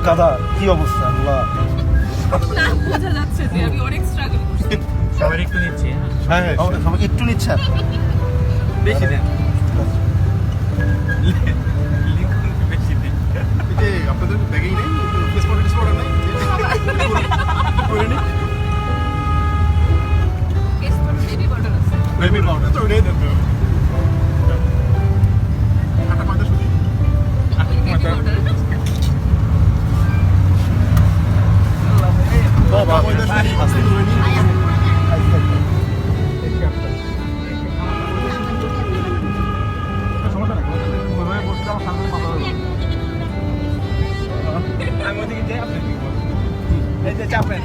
গাধা কি অবস্থা আল্লাহ। না বোঝা যাচ্ছে যে আমি অনেক স্ট্রাগল করছি। সবাই একটু নিচ্ছি। হ্যাঁ হ্যাঁ সবাই একটু নিচ্ছেন বেশি দেন, বেশি দেন। এই যে আপনাদের ব্যাগেই নেই, ফেস পাউডার নেই করে নি কেস করে বেবি বটল আছে। বেবি পাউডার তো ওটাই দেন। আটা পাটা শুধু বেবি বটল। বাবা ওইটা শুধু আস্তে করে নি। সমস্যা নাই, ওইভাবে বসলে আমার সামনে মাথা ধরবে। আমি ওদিকে যাই, আপনি কি বলেন? এই যে চাপেন।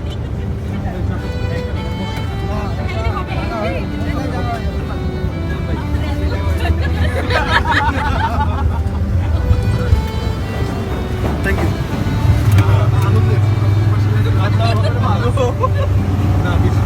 Thank you. না বেশি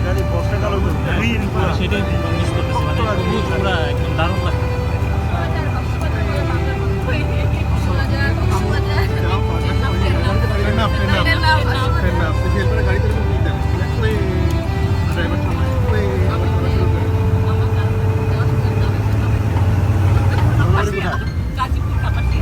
গাড়ি বর্ষাকাল সেটাই মিস করতেছি, মানে সবুজ পুরা একদম দারুণ লাগে। গাজীপুর কাপাসি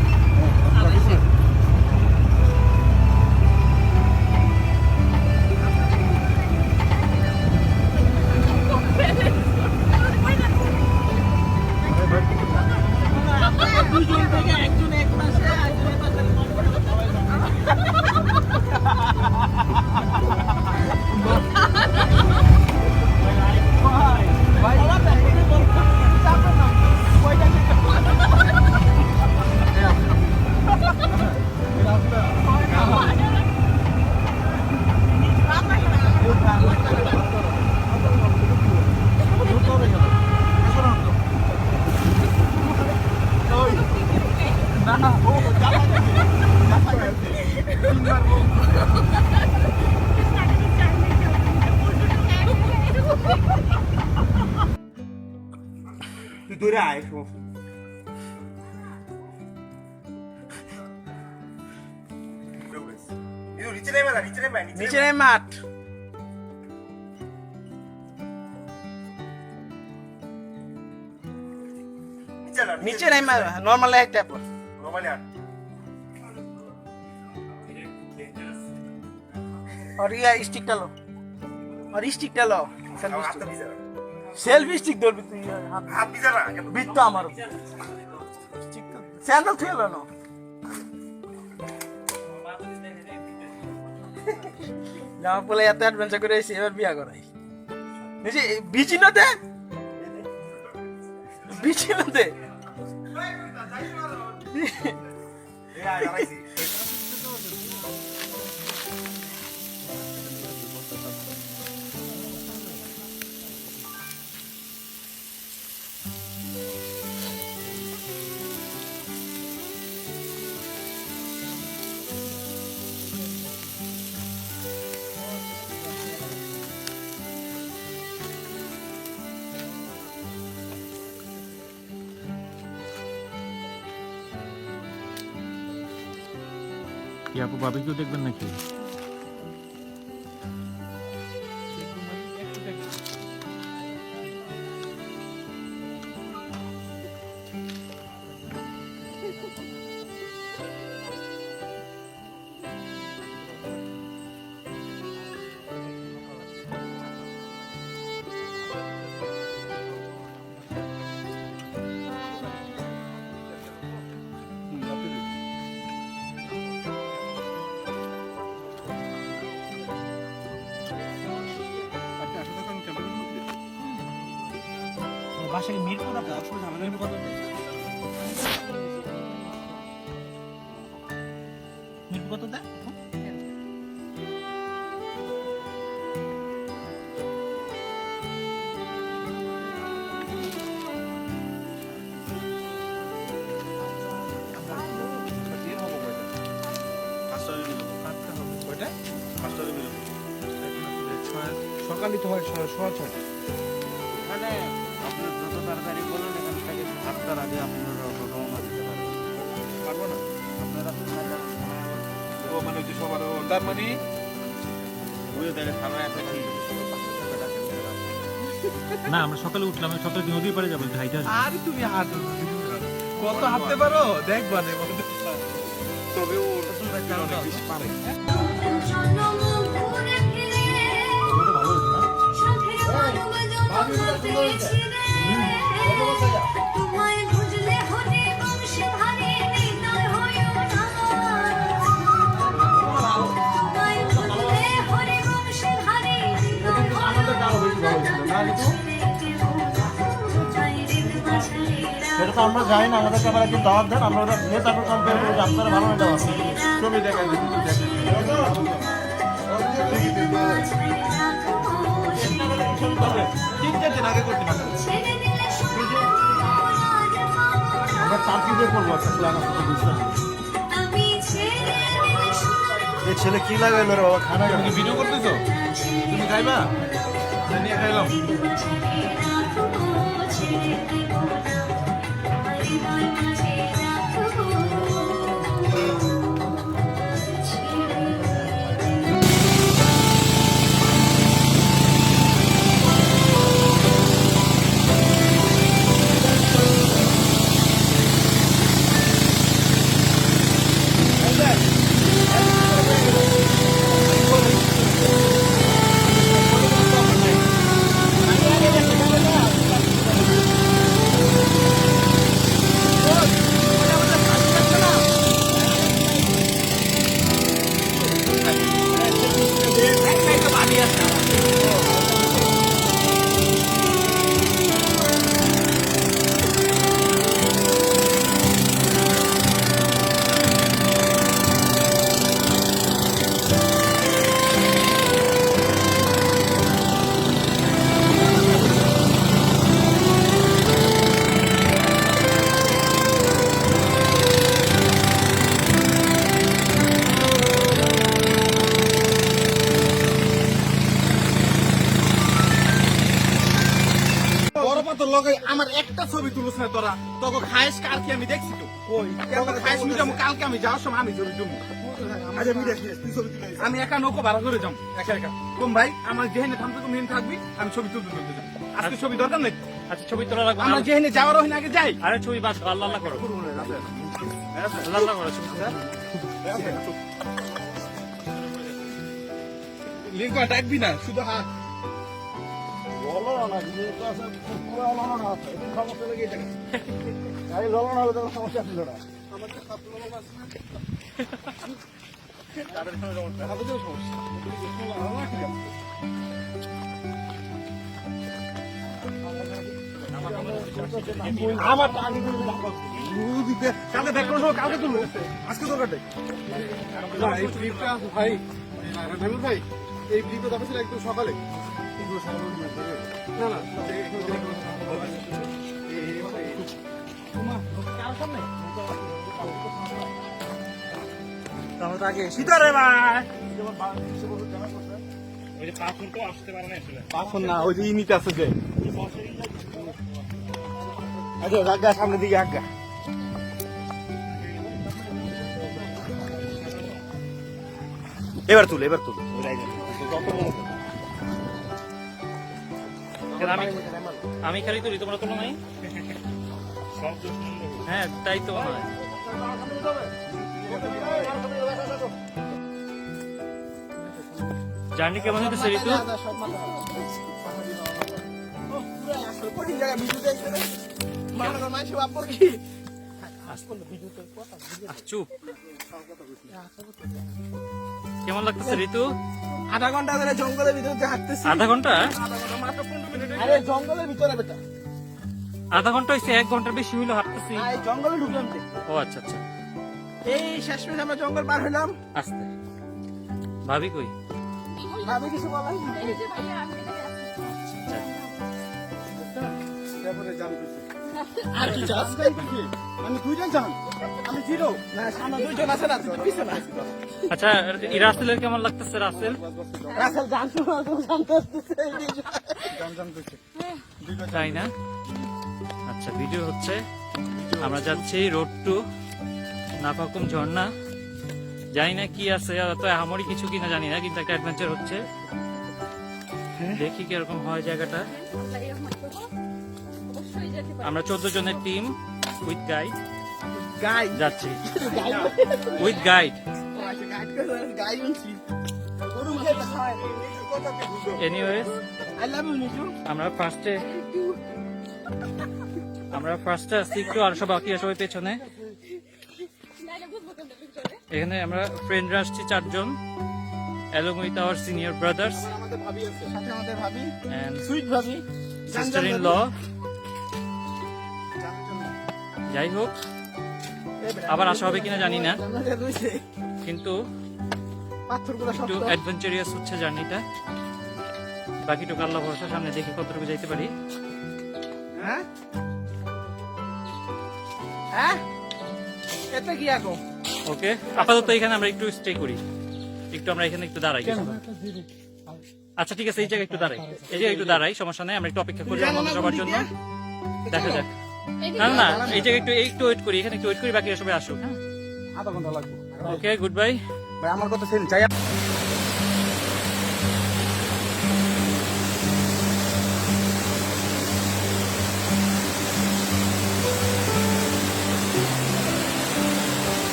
তুই দূরে আয়, সমস্যা নিচে নেই মাঠ। নিচে নেই মাঠ, নর্মাল একটা অ্যাপল। और ये स्टिक डालो, और स्टिक डालो, सेल्फी स्टिक ধরবি তুই। হাত দিছ না বিট তো আমার স্টিক স্যান্ডেল থুয়ে না। জামা পরে এত অ্যাডভেঞ্চার করে এসে এবার বিয়া করাই নিজে বিচিনতে বিচিনতে কি আপু বাবিকিউ দেখবেন নাকি? বাসায় মিরপুর আছে অসুবিধা হবে না কত মিরপুর কত দেয় সকালই তো হয় সোয়া ছয় মানে আপনার যত তাড়াতাড়ি বলুন এখান থেকে 7টার আগে আপনারা রওনা দিতে পারবেন পারবো না আপনারা ও মানে হচ্ছে সবার তার মানে ঘুরে দেখে থানায় একটা কি না আমরা সকালে উঠলাম সকালে নদীর পাড়ে যাবো হাইটা আর তুমি হাঁটো কত হাঁটতে পারো দেখবা না তবে ও অনেক বেশি পারে সেটা তো আমরা জানি না, আমাদেরকে আবার একদিন দাওয়াত দেন, আমরা ওটা নিয়ে তারপর কম্পেয়ার করে যে আপনারা ভালো এটা আছে ছবি দেখা আগে করতে পারবো আমরা 4 দিন করবো একটা প্ল্যান আছে তো বুঝতে এই ছেলে কি লাগাইলো রে বাবা খানা তুমি কি ভিডিও করতেছো তুমি খাইবা নিয়ে খাইলাম আমার একটা ছবি তুলছ না তোরা তোকে খাইস কালকে আমি দেখছি তো তোকে খাইস মিটামু কালকে আমি যাওয়ার সময় আমি ছবি তুলবো আচ্ছা আমি দেখি তুই ছবি তুলিস আমি একা নৌকো ভাড়া করে যাম একা একা কোন ভাই আমার যেখানে থামতে তুমি থাকবি আমি ছবি তুলতে যাম আজকে ছবি দরকার নেই আচ্ছা ছবি তোলা লাগবে আমরা যেখানে যাওয়ার ওখানে আগে যাই আরে ছবি বাস আল্লাহ আল্লাহ করো আল্লাহ আল্লাহ করো ছবি লিঙ্ক ডাকবি না শুধু হাত বলো না যেহেতু আছে পুরো হলো না একটু সমস্যা লেগে থাকে গাড়ি হলো না হলে তো সমস্যা ছিল না আমার কালকে দেখ করো কালকে তুলবো আজকে দরকার নেই না এই ট্রিপটা ভাই রামিল ভাই এই ট্রিপটা যাবে ছিল একটু সকালে না না আগে সিতারে ভাই ওই যে পাথর তো আসতে পারে না আসলে পাথর না ওই যে ইনিতে আছে যে আচ্ছা আজ্ঞা সামনে দিকে আজ্ঞা এবার তুল আমি খালি তুলি তোমরা তোলো নাই হ্যাঁ তাই তো মনে হয় জার্নি কেমন হচ্ছে ঋতু চুপ কেমন লাগতেছে ঋতু আধা ঘন্টা ধরে জঙ্গলের ভিতরে হাঁটতেছি আধা ঘন্টা মাত্র 15 মিনিট আরে জঙ্গলের ভিতরে বেটা আধা ঘন্টা হয়েছে, 1 ঘন্টার বেশি হইলো হাঁটতেছি। এই জঙ্গলে ঢুকলাম যে। ও আচ্ছা আচ্ছা, এই শেষমেশ আমরা জঙ্গল পার হইলাম। আস্তে। ভাবি কই? ভাবি কিছু বলাই না। এই যে ভাইয়া আমি এটাকে তারপরে জান কইছে আর কি চাস? আমি দুইজন জান, আমি জিরো। না সামনে দুইজন আছে না, পিছনে আছে। আচ্ছা, এই রাসেলের কেমন লাগতেছে? রাসেল রাসেল জানতো না, জানতে আসতেছে। জান কইছে তাই না? আচ্ছা, ভিডিও হচ্ছে। আমরা যাচ্ছি রোড টু নাফাকুম ঝর্ণা। জানি না কি আছে, তো আমারই কিছু কিনা জানি না, কিন্তু একটা অ্যাডভেঞ্চার হচ্ছে। দেখি কিরকম হয় জায়গাটা। আমরা এরকম করবো, অবশ্যই যেতে পারি। আমরা 14 জনের টিম উইথ গাইড গাই যাচ্ছি। With guide. গাইড করে গাই উনছি। গরু খেতে খায়। কথাতে বুঝো। Anyways, I love you Niju. আমরা ফার্স্টে আছি একটু, আর সব বাকি সবাই পেছনে। নাইলে বুঝবো কেমনে ভিতরে। এখানে আমরা ফ্রেন্ডরা আসছি 4 জন, along with our senior brothers আমাদের ভাবি আছে, সাথে আমাদের ভাবি, and সুইট ভাবি, sister-in-law. যাই হোক, আবার আসা হবে কিনা জানি না, আমাদের রয়েছে কিন্তু পাথরগুলো একটু শক্ত। অ্যাডভেঞ্চারিয়াস হচ্ছে জার্নিটা। বাকিটুকু আল্লাহ ভরসা, সামনে দেখি কতটুকু যাইতে পারি। হ্যাঁ হ্যাঁ, এটা কি এখন? ওকে, আপাতত এখানে আমরা একটু স্টে করি, আমরা এখানে একটু দাঁড়াই। আচ্ছা ঠিক আছে, এই জায়গায় একটু দাঁড়াই, সমস্যা নাই। আমরা একটু অপেক্ষা করি আমাদের সবার জন্য, দেখা যাক। না না, এই জায়গায় একটু ওয়েট করি, এখানে একটু ওয়েট করি, বাকি সবাই আসুক। হ্যাঁ, আধা ঘন্টা লাগবে। ওকে, গুড বাই। ভাই আমার কথা শুন, চাই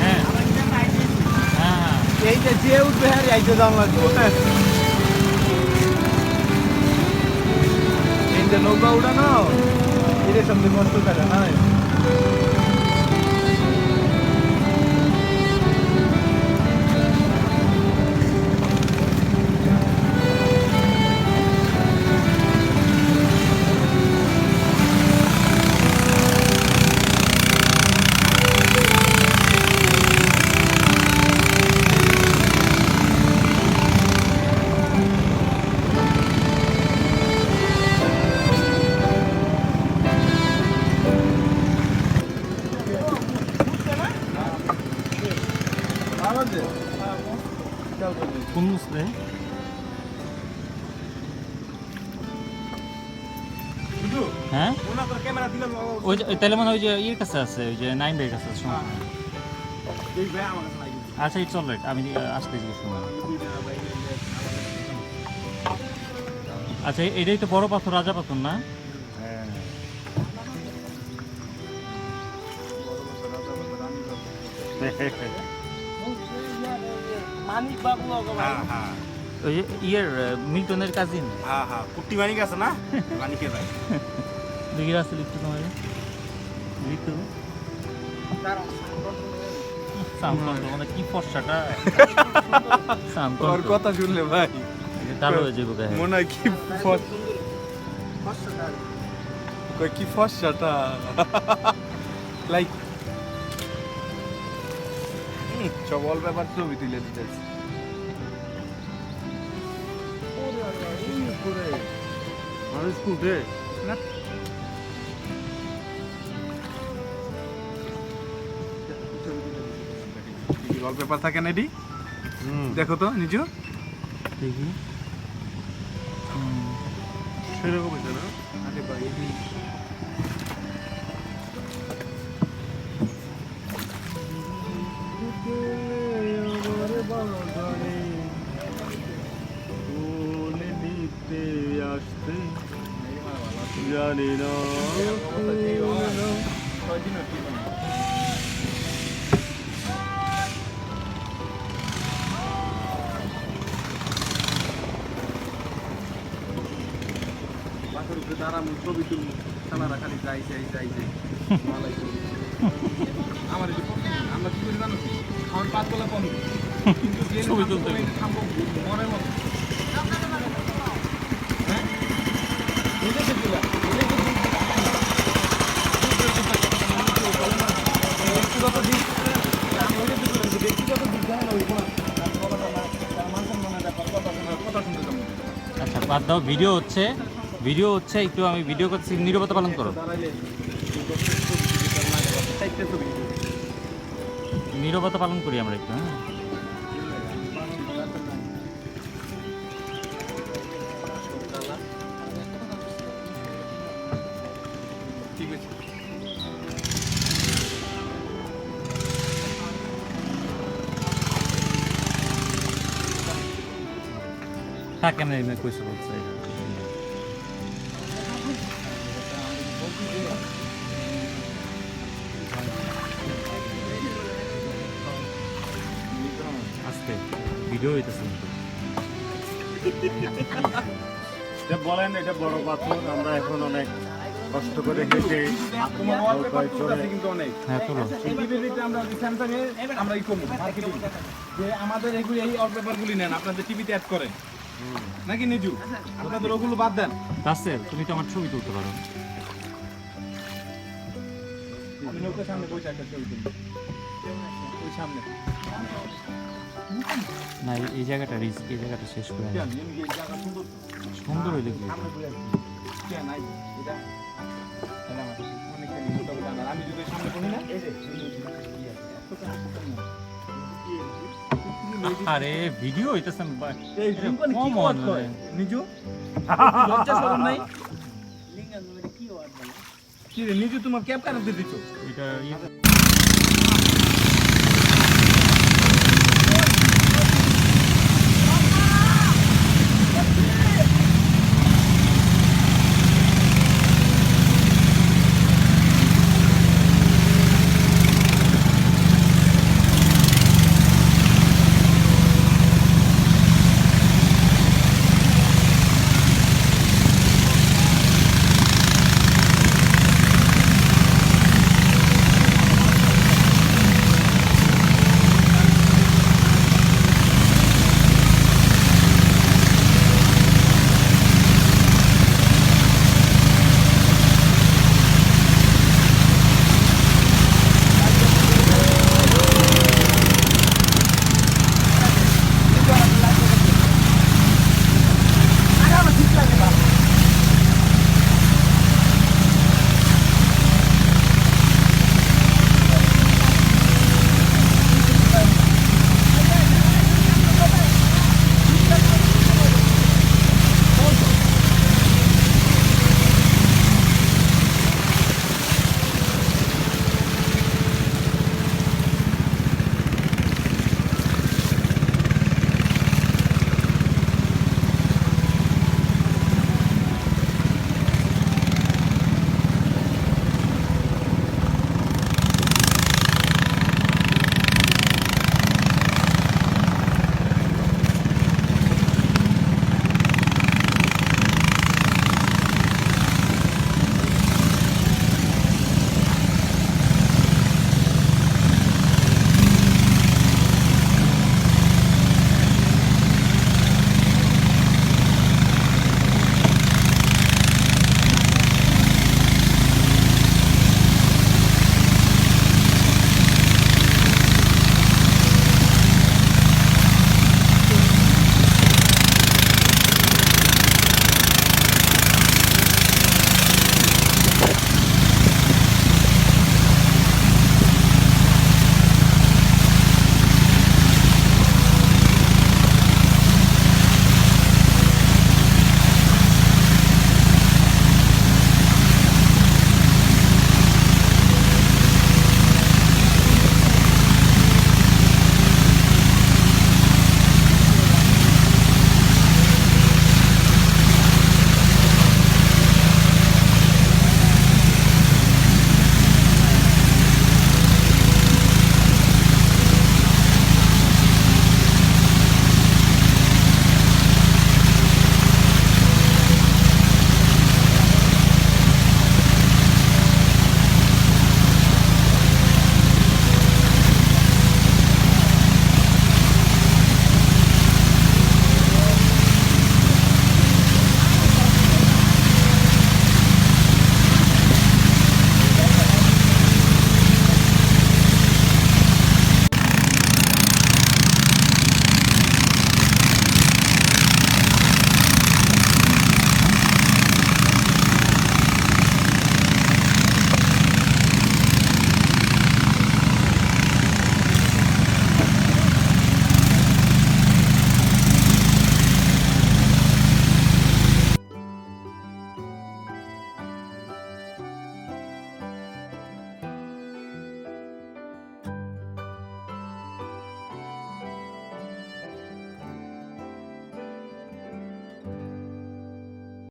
হ্যাঁ হ্যাঁ, এই যে উঠবে হ্যাঁ রাইতে দাম লাগবে। এই যে নৌকা উড়ানো, এর সঙ্গে কষ্ট থাকে না। কোন মুসলে? হ্যাঁ, ক্যামেরা দিলাম, ওই যে তাহলে মানে ওই যে ইয়ের কাছে আছে, ওই যে 9 বের কাছে আছে। এই ভাই আমার কাছে লাগবে। আচ্ছা, ইটস অলরাইট, আমি আসতেছি সময়। আচ্ছা, এটাই তো বড় পাথর, রাজা পাথর না? মানিক বাবু হ্যাঁ হ্যাঁ ওই যে ইয়ের মিল্টনের কাজিন। হ্যাঁ হ্যাঁ, কুট্টি মানিক আছে না, মানিকের ভাই। দেখি রাসেল একটু তোমার ঋতু মানে কি ফর্সাটা ওর কথা শুনলে ভাই কালো হয়ে যাবো গায়ে। মনে হয় কি কই কি ফর্সাটা লাইক সবল ব্যাপার ছবি তুলে দিতেছি। ওয়ালপেপার থাকে না এডি দেখো তো নিজু দেখি সেরকম হইছে না আরে ভাই এডি জানি না পাথর উপরে দাঁড়ামু ছবি তুলমু সালারা খালি যাই মালাই ছবি আমার এই যে আমরা কি করি জানো আমার পাতলা কম কিন্তু যে ছবি তুলতে হবে। থামবো মনের মতো হ্যাঁ বুঝে গেছিলা ব্যক্তিগত দিক আমি ওই ব্যক্তিগত দিক জানি না ওই কথা শুনতে যাবো আচ্ছা বাদ দাও, ভিডিও হচ্ছে একটু আমি ভিডিও করছি, নীরবতা পালন করো, দাঁড়াইলে নীরবতা পালন করি আমরা একটু। হ্যাঁ ঠিক আছে থাক কেমন কইছে বলছে আস্তে ভিডিও হইতেছে এটা বলেন, এটা বড় পাথর, আমরা এখন অনেক কষ্ট করে হেঁটে তোমার ওয়ালপেপার তুলতেছে কিন্তু অনেক হ্যাঁ তোলো টিভিতে আমরা স্যামসাং এ আমরা ই করব মার্কেটিং যে আমাদের এগুলি এই ওয়ালপেপারগুলি নেন আপনাদের টিভিতে অ্যাড করেন নাকি নিজু আপনাদের ওগুলো বাদ দেন রাসেল তুমি তো আমার ছবি তুলতে পারো। আমি নৌকার সামনে বসে একটা ছবি তুলি ওই সামনে না এই জায়গাটা রিস্ক, এই জায়গাটা শেষ করে আনি। কেন এমনি এই জায়গা সুন্দর তো। সুন্দর হইলে কি সামনে বসে আছি কেন নাই এটা তাহলে আমার অনেকখানি মোটামুটি জানার আমি যদি সামনে বসি না এই যে আরে ভিডিও হইতেছে এই জিম্পান কি ওয়াট করে নিজু লজ্জা শরম নাই কি রে নিজু তোমার ক্যাপ কাটতে দিছো এটা